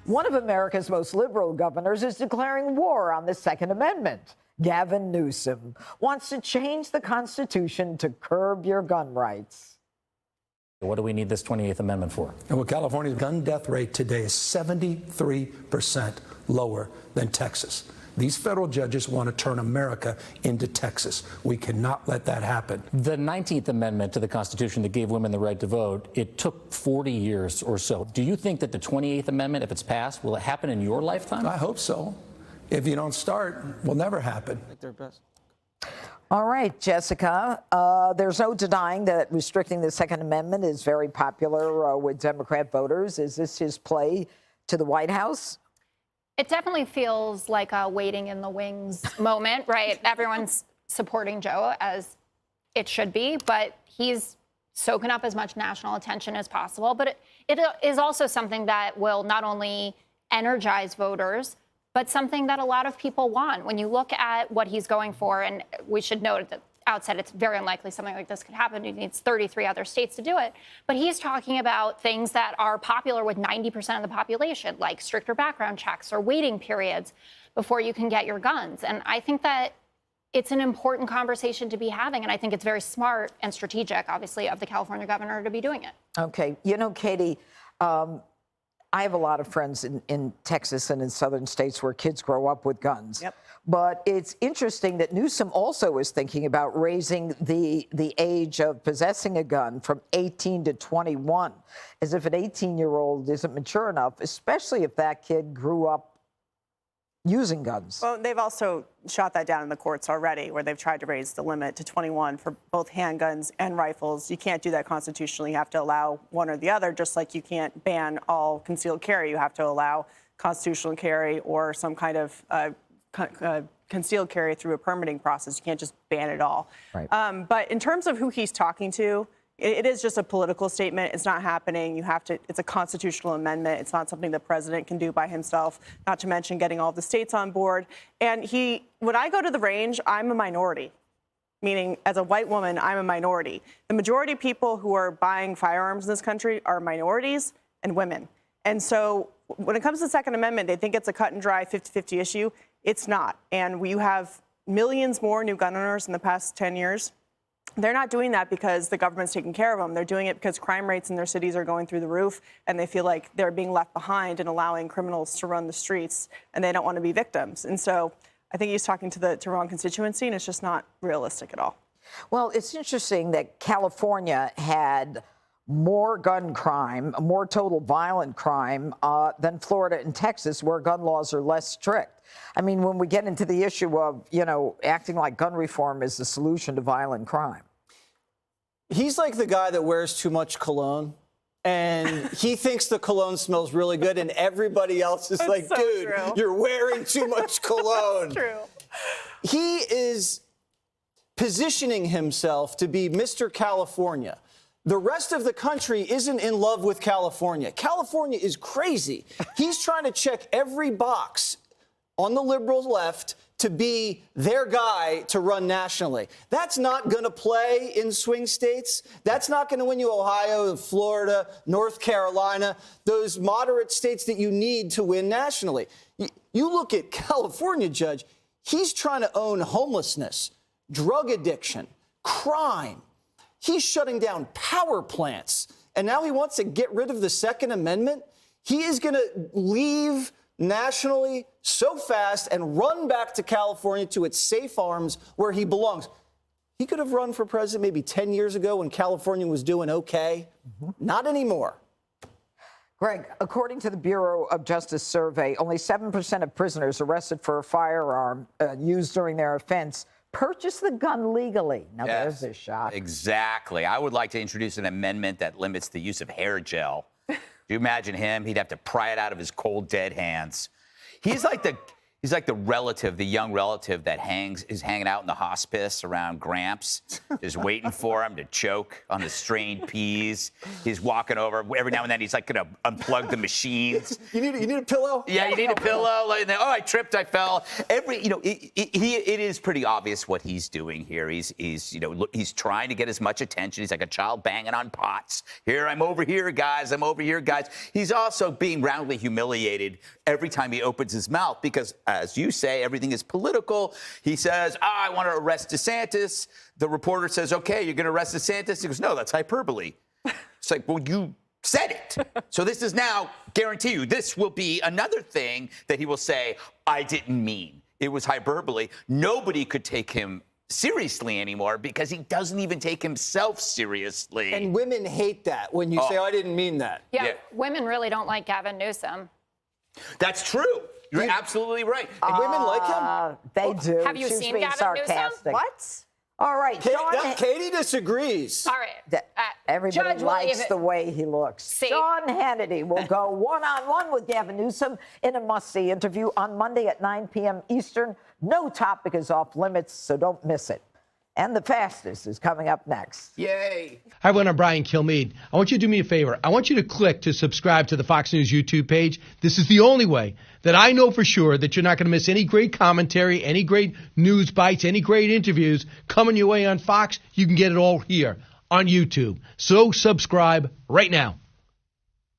One of America's most liberal governors is declaring war on the Second Amendment. Gavin Newsom wants to change the Constitution to curb your gun rights. What do we need this 28th Amendment for? And well, California's gun death rate today is 73% lower than Texas. These federal judges want to turn America into Texas. We cannot let that happen. The 19th Amendment to the Constitution that gave women the right to vote, it took 40 years or so. Do you think that the 28th Amendment, if it's passed, will it happen in your lifetime? I hope so. If you don't start, it will never happen. All right, Jessica, there's no denying that restricting the Second Amendment is very popular with Democrat voters. Is this his play to the White House? It definitely feels like a waiting in the wings moment, right? Everyone's supporting Joe, as it should be, but he's soaking up as much national attention as possible. But it is also something that will not only energize voters, but something that a lot of people want. When you look at what he's going for, and we should note at the outset, it's very unlikely something like this could happen. He needs 33 other states to do it. But he's talking about things that are popular with 90% of the population, like stricter background checks or waiting periods before you can get your guns. And I think that it's an important conversation to be having. And I think it's very smart and strategic, obviously, of the California governor to be doing it. Okay. You know, Katie, I have a lot of friends in Texas and in southern states where kids grow up with guns. Yep. But it's interesting that Newsom also is thinking about raising the age of possessing a gun from 18 to 21, as if an 18-year-old isn't mature enough, especially if that kid grew up using guns. Well, they've also shot that down in the courts already, where they've tried to raise the limit to 21 for both handguns and rifles. You can't do that constitutionally. You have to allow one or the other, just like you can't ban all concealed carry. You have to allow constitutional carry or some kind of concealed carry through a permitting process. You can't just ban it all. Right. But in terms of who he's talking to, it is just a political statement. It's not happening. You have to. It's a constitutional amendment. It's not something the president can do by himself. Not to mention getting all the states on board. And when I go to the range, I'm a minority. Meaning, as a white woman, I'm a minority. The majority of people who are buying firearms in this country are minorities and women. And so when it comes to the Second Amendment, they think it's a cut and dry 50-50 issue. It's not. And you have millions more new gun owners in the past 10 years. They're not doing that because the government's taking care of them. They're doing it because crime rates in their cities are going through the roof, and they feel like they're being left behind and allowing criminals to run the streets, and they don't want to be victims. And so I think he's talking to the wrong constituency, and it's just not realistic at all. Well, it's interesting that California had more gun crime, more total violent crime than Florida and Texas, where gun laws are less strict. I mean, when we get into the issue of, acting like gun reform is the solution to violent crime. He's like the guy that wears too much cologne, and he thinks the cologne smells really good, and everybody else is like, so dude, true. You're wearing too much cologne. True. He is positioning himself to be Mr. California. The rest of the country isn't in love with California. California is crazy. He's trying to check every box on the liberal left to be their guy to run nationally. That's not going to play in swing states. That's not going to win you Ohio, Florida, North Carolina, those moderate states that you need to win nationally. You look at California, Judge, he's trying to own homelessness, drug addiction, crime. He's shutting down power plants. And now he wants to get rid of the Second Amendment. He is going to leave nationally so fast and run back to California to its safe arms where he belongs. He could have run for president maybe 10 years ago when California was doing okay. Not anymore. Greg, according to the Bureau of Justice survey, only 7% of prisoners arrested for a firearm used during their offense purchased the gun legally. Now, Yes, there's a shock. Exactly. I would like to introduce an amendment that limits the use of hair gel. Do you imagine him? He'd have to pry it out of his cold, dead hands. He's like He's like the relative, the young relative that is hanging out in the hospice around Gramps, just waiting for him to choke on the strained peas. He's walking over every now and then. He's like going to unplug the machines. You need a pillow? Yeah, you need a pillow. Like, oh, I tripped, I fell. It is pretty obvious what he's doing here. He's trying to get as much attention. He's like a child banging on pots. Here, I'm over here, guys. I'm over here, guys. He's also being roundly humiliated every time he opens his mouth because, as you say, everything is political. He says, I want to arrest DeSantis. The reporter says, okay, you're going to arrest DeSantis? He goes, no, that's hyperbole. It's like, well, you said it. So this is now, guarantee you, this will be another thing that he will say, I didn't mean. It was hyperbole. Nobody could take him seriously anymore because he doesn't even take himself seriously. And women hate that when you say, I didn't mean that. Yeah, women really don't like Gavin Newsom. That's true. You're absolutely right. And women like him? They do. Have you She's seen being Gavin sarcastic. Newsom? What? All right, Katie disagrees. All right. Everybody Judge will likes leave it. the way he looks. See? Sean Hannity will go one-on-one with Gavin Newsom in a must-see interview on Monday at 9 p.m. Eastern. No topic is off limits, so don't miss it. And the fastest is coming up next. Yay. Hi, everyone. I'm Brian Kilmeade. I want you to do me a favor. I want you to click to subscribe to the Fox News YouTube page. This is the only way that I know for sure that you're not going to miss any great commentary, any great news bites, any great interviews coming your way on Fox. You can get it all here on YouTube. So subscribe right now.